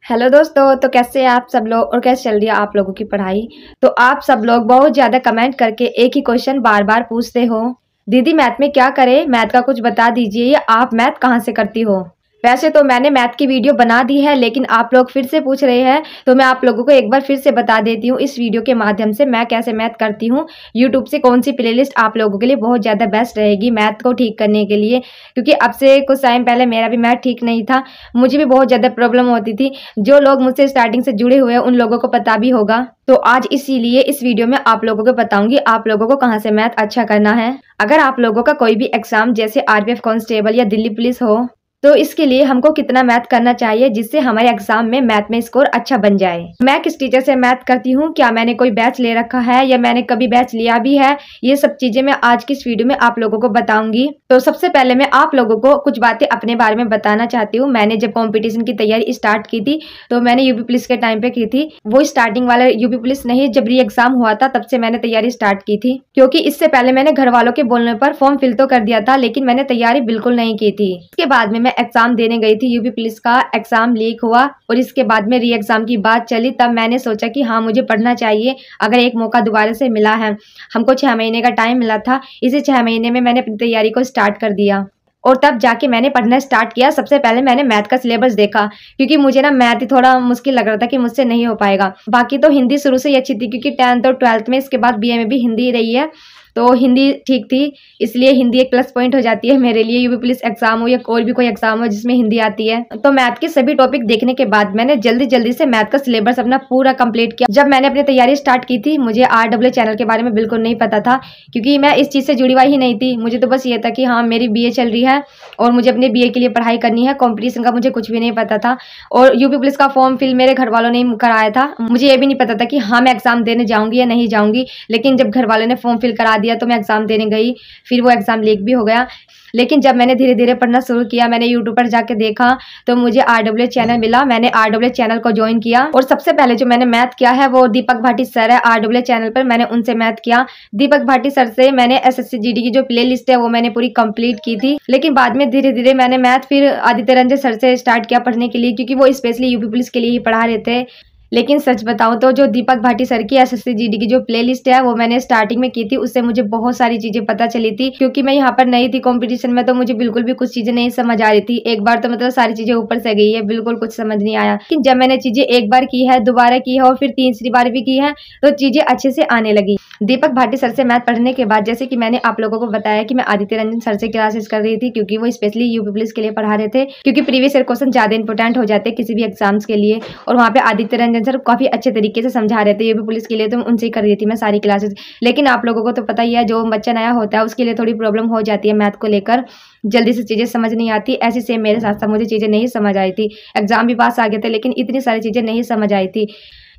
Hello दोस्तों, तो कैसे हैं आप सब लोग और कैसे चल रही है आप लोगों की पढ़ाई। तो आप सब लोग बहुत ज़्यादा कमेंट करके एक ही क्वेश्चन बार बार पूछते हो, दीदी मैथ में क्या करें, मैथ का कुछ बता दीजिए या आप मैथ कहाँ से करती हो। वैसे तो मैंने मैथ की वीडियो बना दी है, लेकिन आप लोग फिर से पूछ रहे हैं तो मैं आप लोगों को एक बार फिर से बता देती हूँ इस वीडियो के माध्यम से मैं कैसे मैथ करती हूँ। यूट्यूब से कौन सी प्लेलिस्ट आप लोगों के लिए बहुत ज़्यादा बेस्ट रहेगी मैथ को ठीक करने के लिए, क्योंकि अब से कुछ टाइम पहले मेरा भी मैथ ठीक नहीं था, मुझे भी बहुत ज़्यादा प्रॉब्लम होती थी। जो लोग मुझसे स्टार्टिंग से जुड़े हुए हैं उन लोगों को पता भी होगा। तो आज इसीलिए इस वीडियो में आप लोगों को बताऊंगी आप लोगों को कहाँ से मैथ अच्छा करना है। अगर आप लोगों का कोई भी एग्जाम जैसे आरपीएफ कांस्टेबल या दिल्ली पुलिस हो तो इसके लिए हमको कितना मैथ करना चाहिए जिससे हमारे एग्जाम में मैथ में स्कोर अच्छा बन जाए। मैं किस टीचर से मैथ करती हूँ, क्या मैंने कोई बैच ले रखा है या मैंने कभी बैच लिया भी है, ये सब चीजें मैं आज की इस वीडियो में आप लोगों को बताऊंगी। तो सबसे पहले मैं आप लोगों को कुछ बातें अपने बारे में बताना चाहती हूँ। मैंने जब कॉम्पिटिशन की तैयारी स्टार्ट की थी तो मैंने यूपी पुलिस के टाइम पे की थी। वो स्टार्टिंग वाला यूपी पुलिस नहीं, जब री एग्जाम हुआ था तब से मैंने तैयारी स्टार्ट की थी, क्योंकि इससे पहले मैंने घर वालों के बोलने पर फॉर्म फिल तो कर दिया था लेकिन मैंने तैयारी बिल्कुल नहीं की थी। इसके बाद में मैं एग्जाम देने गई थी, यूपी पुलिस का एग्जाम लीक हुआ और इसके बाद में री एग्जाम की बात चली, तब मैंने सोचा कि हाँ मुझे पढ़ना चाहिए। अगर एक मौका दोबारा से मिला है, हमको 6 महीने का टाइम मिला था, इसी 6 महीने में मैंने अपनी तैयारी को स्टार्ट कर दिया और तब जाके मैंने पढ़ना स्टार्ट किया। सबसे पहले मैंने मैथ का सिलेबस देखा, क्योंकि मुझे ना मैथ ही थोड़ा मुश्किल लग रहा था कि मुझसे नहीं हो पाएगा। बाकी तो हिंदी शुरू से ही अच्छी थी, क्योंकि 10th और 12th में, इसके बाद बीए में भी हिंदी रही है तो हिंदी ठीक थी, इसलिए हिंदी एक प्लस पॉइंट हो जाती है मेरे लिए। यूपी पुलिस एग्जाम हो या कोई भी कोई एग्जाम हो जिसमें हिंदी आती है। तो मैथ के सभी टॉपिक देखने के बाद मैंने जल्दी जल्दी से मैथ का सिलेबस अपना पूरा कंप्लीट किया। जब मैंने अपनी तैयारी स्टार्ट की थी मुझे RW चैनल के बारे में बिल्कुल नहीं पता था, क्योंकि मैं इस चीज़ से जुड़ी हुई ही नहीं थी। मुझे तो बस ये था कि हाँ मेरी BA चल रही है और मुझे अपने BA के लिए पढ़ाई करनी है। कॉम्पिटिशन का मुझे कुछ भी नहीं पता था और यूपी पुलिस का फॉर्म फिल मेरे घर वालों ने कराया था। मुझे ये भी नहीं पता था कि हाँ मैं एग्जाम देने जाऊंगी या नहीं जाऊंगी, लेकिन जब घर वालों ने फॉर्म फिल करा दिया तो मैं एग्जाम देने गई। फिर वो एग्जाम लीक भी हो गया, लेकिन जब मैंने धीरे धीरे पढ़ना शुरू किया, मैंने यूट्यूब पर जाके देखा तो मुझे RW चैनल मिला। मैंने RW चैनल को ज्वाइन किया और सबसे पहले जो मैंने मैथ किया है वो दीपक भाटी सर है RW चैनल पर, मैंने उनसे मैथ किया। दीपक भाटी सर से मैंने SSC GD की जो प्लेलिस्ट है वो मैंने पूरी कंप्लीट की थी। लेकिन बाद में धीरे धीरे मैंने मैथ फिर आदित्य रंजन सर से स्टार्ट किया पढ़ने के लिए, क्योंकि वो स्पेशली यूपी पुलिस के लिए ही पढ़ा रहे थे। लेकिन सच बताऊं तो जो दीपक भाटी सर की SSC GD की जो प्लेलिस्ट है वो मैंने स्टार्टिंग में की थी, उससे मुझे बहुत सारी चीजें पता चली थी। क्योंकि मैं यहाँ पर नई थी कंपटीशन में, तो मुझे बिल्कुल भी कुछ चीजें नहीं समझ आ रही थी। एक बार तो मतलब सारी चीजें ऊपर से गई है, बिल्कुल कुछ समझ नहीं आया। लेकिन जब मैंने चीजें एक बार की है, दोबारा की है और फिर तीसरी बार भी की है तो चीजें अच्छे से आने लगी। दीपक भाटी सर से मैथ पढ़ने के बाद, जैसे कि मैंने आप लोगों को बताया कि मैं आदित्य रंजन सर से क्लासेस कर रही थी, क्योंकि वो स्पेशली यूपी पुलिस के लिए पढ़ा रहे थे, क्योंकि प्रीवियस ईयर क्वेश्चन ज्यादा इंपॉर्टेंट हो जाते हैं किसी भी एग्जाम्स के लिए। और वहाँ पे आदित्य रंजन सर काफी अच्छे तरीके से समझा रहे थे यूपी पुलिस के लिए, तो उनसे ही कर रही थी मैं सारी क्लासेस। लेकिन आप लोगों को तो पता ही है, जो बच्चा नया होता है उसके लिए थोड़ी प्रॉब्लम हो जाती है मैथ को लेकर, जल्दी से चीजें समझ नहीं आती। ऐसी सेम मेरे साथ साथ मुझे चीजें नहीं समझ आई थी। एग्जाम भी पास आ गए थे लेकिन इतनी सारी चीजें नहीं समझ आई थी,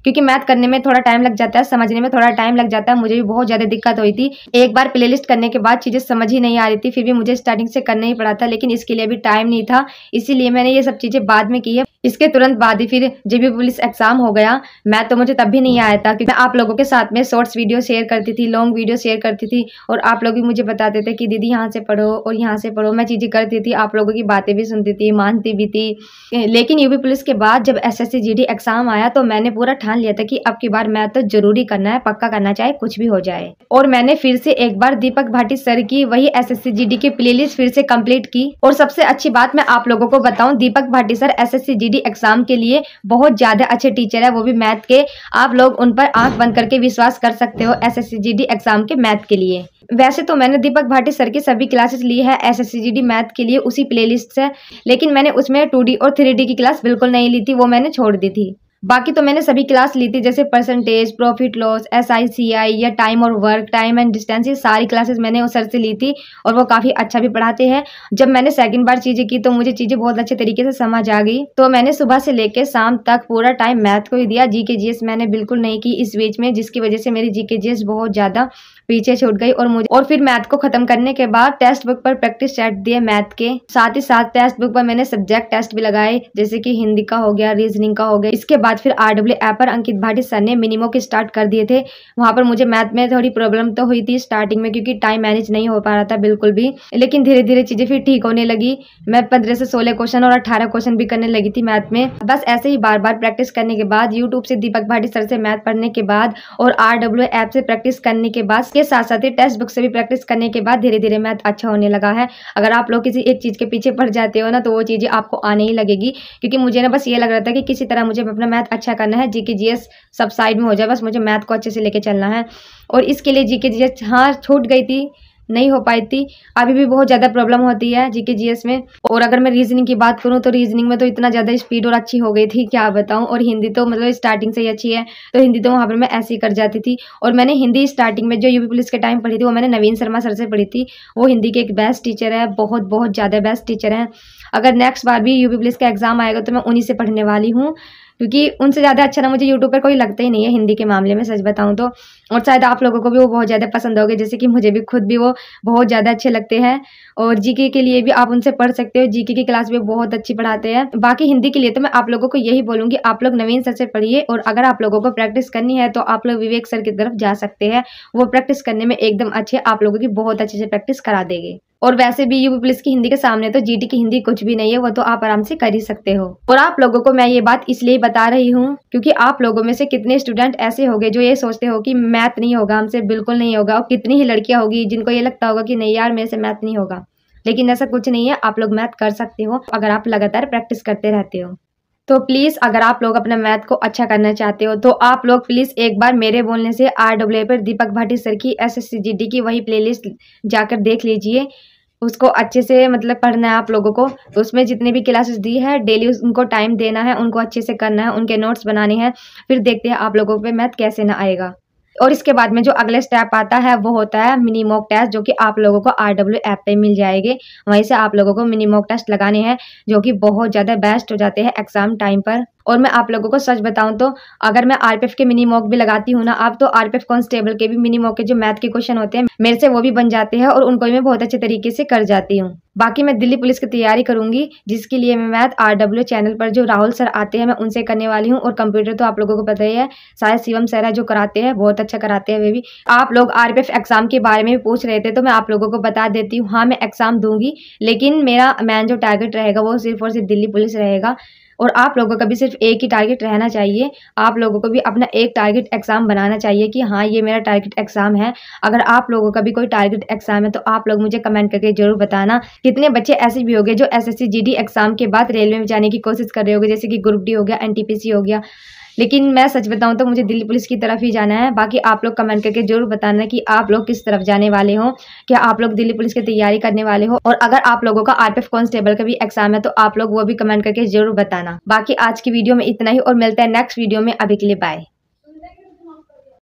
क्योंकि मैथ करने में थोड़ा टाइम लग जाता है, समझने में थोड़ा टाइम लग जाता है। मुझे भी बहुत ज्यादा दिक्कत हुई थी। एक बार प्लेलिस्ट करने के बाद चीजें समझ ही नहीं आ रही थी, फिर भी मुझे स्टार्टिंग से करना ही पड़ा था, लेकिन इसके लिए भी टाइम नहीं था, इसीलिए मैंने ये सब चीजें बाद में की है। इसके तुरंत बाद ही फिर जब भी पुलिस एग्जाम हो गया, मैथ तो मुझे तब भी नहीं आया था, क्योंकि मैं आप लोगों के साथ में शॉर्ट्स वीडियो शेयर करती थी, लॉन्ग वीडियो शेयर करती थी और आप लोग भी मुझे बताते थे कि दीदी यहाँ से पढ़ो और यहाँ से पढ़ो। मैं चीजें करती थी, आप लोगों की बातें भी सुनती थी, मानती भी थी। लेकिन यूपी पुलिस के बाद जब SSC GD एग्जाम आया तो मैंने पूरा ठान लिया था कि अब की बार मैथ तो जरूरी करना है, पक्का करना, चाहे कुछ भी हो जाए। और मैंने फिर से एक बार दीपक भाटी सर की वही SSC GD की प्लेलिस्ट फिर से कंप्लीट की। और सबसे अच्छी बात मैं आप लोगों को बताऊं, Deepak Bhati sir SSC GD exam के लिए बहुत ज्यादा अच्छे टीचर है, वो भी मैथ के। आप लोग उन पर आंख बंद करके विश्वास कर सकते हो SSC GD एग्जाम के मैथ के लिए। वैसे तो मैंने दीपक भाटी सर की सभी क्लासेस ली है SSC GD मैथ के लिए उसी प्लेलिस्ट से, लेकिन मैंने उसमें 2D और 3D की क्लास बिल्कुल नहीं ली थी, वो मैंने छोड़ दी थी। बाकी तो मैंने सभी क्लास ली थी, जैसे परसेंटेज, प्रॉफिट लॉस, SICI या टाइम और वर्क, टाइम एंड डिस्टेंस, ये सारी क्लासेस मैंने उस सर से ली थी और वो काफ़ी अच्छा भी पढ़ाते हैं। जब मैंने सेकंड बार चीज़ें की तो मुझे चीज़ें बहुत अच्छे तरीके से समझ आ गई, तो मैंने सुबह से लेकर शाम तक पूरा टाइम मैथ को ही दिया। GK GS मैंने बिल्कुल नहीं की इस बीच में, जिसकी वजह से मेरी GK GS बहुत ज़्यादा पीछे छूट गई। और फिर मैथ को खत्म करने के बाद टेक्स्ट बुक पर प्रैक्टिस सेट दिए मैथ के, साथ ही साथ टेक्स्ट बुक पर मैंने सब्जेक्ट टेस्ट भी लगाए, जैसे कि हिंदी का हो गया, रीजनिंग का हो गया। इसके बाद फिर RW ऐप पर अंकित भाटी सर ने मिनी मॉक स्टार्ट कर दिए थे। वहाँ पर मुझे मैथ में थोड़ी प्रॉब्लम तो हुई थी स्टार्टिंग में, क्योंकि टाइम मैनेज नहीं हो पा रहा था बिल्कुल भी, लेकिन धीरे धीरे चीज़ें फिर ठीक होने लगी। मैं 15 से 16 क्वेश्चन और 18 क्वेश्चन भी करने लगी थी मैथ में। बस ऐसे ही बार बार प्रैक्टिस करने के बाद, यूट्यूब से दीपक भाटी सर से मैथ पढ़ने के बाद और RW ऐप से प्रैक्टिस करने के बाद, के साथ साथ ही टेक्स्ट बुक से भी प्रैक्टिस करने के बाद धीरे धीरे मैथ अच्छा होने लगा है। अगर आप लोग किसी एक चीज़ के पीछे पड़ जाते हो ना, तो वो चीज़ें आपको आने ही लगेगी। क्योंकि मुझे ना बस ये लग रहा था कि किसी तरह मुझे अपना मैथ अच्छा करना है, जीके जीएस सब साइड में हो जाए, बस मुझे मैथ को अच्छे से लेके चलना है। और इसके लिए जीके जीएस हाँ छूट गई थी, नहीं हो पाई थी। अभी भी बहुत ज़्यादा प्रॉब्लम होती है जीके जीएस में। और अगर मैं रीजनिंग की बात करूँ तो रीजनिंग में तो इतना ज़्यादा स्पीड और अच्छी हो गई थी, क्या बताऊँ। और हिंदी तो मतलब स्टार्टिंग से ही अच्छी है, तो हिंदी तो वहाँ पर मैं ऐसे ही कर जाती थी। और मैंने हिंदी स्टार्टिंग में जो यूपी पुलिस के टाइम पढ़ी थी, वो मैंने नवीन शर्मा सर से पढ़ी थी। वो हिंदी के एक बेस्ट टीचर है, बहुत बहुत ज़्यादा बेस्ट टीचर हैं। अगर नेक्स्ट बार भी यूपी पुलिस का एग्जाम आएगा तो मैं उन्हीं से पढ़ने वाली हूँ, क्योंकि उनसे ज़्यादा अच्छा ना मुझे यूट्यूब पर कोई लगता ही नहीं है हिंदी के मामले में, सच बताऊँ तो। और शायद आप लोगों को भी वो बहुत ज़्यादा पसंद होंगे, जैसे कि मुझे भी खुद भी वो बहुत ज़्यादा अच्छे लगते हैं। और जीके के लिए भी आप उनसे पढ़ सकते हो, जीके की क्लास भी बहुत अच्छी पढ़ाते हैं। बाकी हिंदी के लिए तो मैं आप लोगों को यही बोलूँगी, आप लोग नवीन सर से पढ़िए। और अगर आप लोगों को प्रैक्टिस करनी है तो आप लोग विवेक सर की तरफ जा सकते हैं, वो प्रैक्टिस करने में एकदम अच्छे, आप लोगों की बहुत अच्छे से प्रैक्टिस करा देंगे। और वैसे भी यूपी पुलिस की हिंदी के सामने तो जीडी की हिंदी कुछ भी नहीं है, वो तो आप आराम से कर ही सकते हो। और आप लोगों को मैं ये बात इसलिए बता रही हूँ क्योंकि आप लोगों में से कितने स्टूडेंट ऐसे होंगे जो ये सोचते हो कि मैथ नहीं होगा हमसे, बिल्कुल नहीं होगा। और कितनी ही लड़कियां होगी जिनको ये लगता होगा कि नहीं यार मेरे से मैथ नहीं होगा। लेकिन ऐसा कुछ नहीं है, आप लोग मैथ कर सकते हो अगर आप लगातार प्रैक्टिस करते रहते हो। तो प्लीज़ अगर आप लोग अपना मैथ को अच्छा करना चाहते हो तो आप लोग प्लीज़ एक बार मेरे बोलने से RW पर दीपक भाटी सर की SSC GD की वही प्लेलिस्ट जाकर देख लीजिए। उसको अच्छे से मतलब पढ़ना है आप लोगों को। तो उसमें जितने भी क्लासेस दी है डेली उनको टाइम देना है, उनको अच्छे से करना है, उनके नोट्स बनाने हैं। फिर देखते हैं आप लोगों पे मैथ कैसे ना आएगा। और इसके बाद में जो अगले स्टेप आता है वो होता है मिनी मॉक टेस्ट, जो कि आप लोगों को RW ऐप पे मिल जाएंगे। वहीं से आप लोगों को मिनी मॉक टेस्ट लगाने हैं, जो कि बहुत ज़्यादा बेस्ट हो जाते हैं एग्जाम टाइम पर। और मैं आप लोगों को सच बताऊं तो अगर मैं RPF के मिनी मॉक भी लगाती हूँ ना आप, तो RPF कांस्टेबल के भी मिनी मॉक के जो मैथ के क्वेश्चन होते हैं मेरे से वो भी बन जाते हैं, और उनको भी मैं बहुत अच्छे तरीके से कर जाती हूँ। बाकी मैं दिल्ली पुलिस की तैयारी करूंगी, जिसके लिए मैं मैथ RW चैनल पर जो राहुल सर आते हैं मैं उनसे करने वाली हूँ। और कंप्यूटर तो आप लोगों को पता ही है, शायद शिवम सर है जो कराते हैं, बहुत अच्छा कराते हैं वे भी। आप लोग RPF एग्जाम के बारे में भी पूछ रहे थे, तो मैं आप लोगों को बता देती हूँ, हाँ मैं एग्जाम दूंगी, लेकिन मेरा मेन जो टारगेट रहेगा वो सिर्फ और सिर्फ दिल्ली पुलिस रहेगा। और आप लोगों का भी सिर्फ एक ही टारगेट रहना चाहिए। आप लोगों को भी अपना एक टारगेट एग्जाम बनाना चाहिए कि हाँ ये मेरा टारगेट एग्जाम है। अगर आप लोगों का भी कोई टारगेट एग्जाम है तो आप लोग मुझे कमेंट करके जरूर बताना। कितने बच्चे ऐसे भी होंगे जो SSC GD एग्जाम के बाद रेलवे में जाने की कोशिश कर रहे होंगे, जैसे कि ग्रुप D हो गया, NTPC हो गया। लेकिन मैं सच बताऊं तो मुझे दिल्ली पुलिस की तरफ ही जाना है। बाकी आप लोग कमेंट करके जरूर बताना कि आप लोग किस तरफ जाने वाले हो, क्या आप लोग दिल्ली पुलिस की तैयारी करने वाले हो। और अगर आप लोगों का RPF कांस्टेबल का भी एग्जाम है तो आप लोग वो भी कमेंट करके जरूर बताना। बाकी आज की वीडियो में इतना ही, और मिलते हैं नेक्स्ट वीडियो में। अभी के लिए बाय।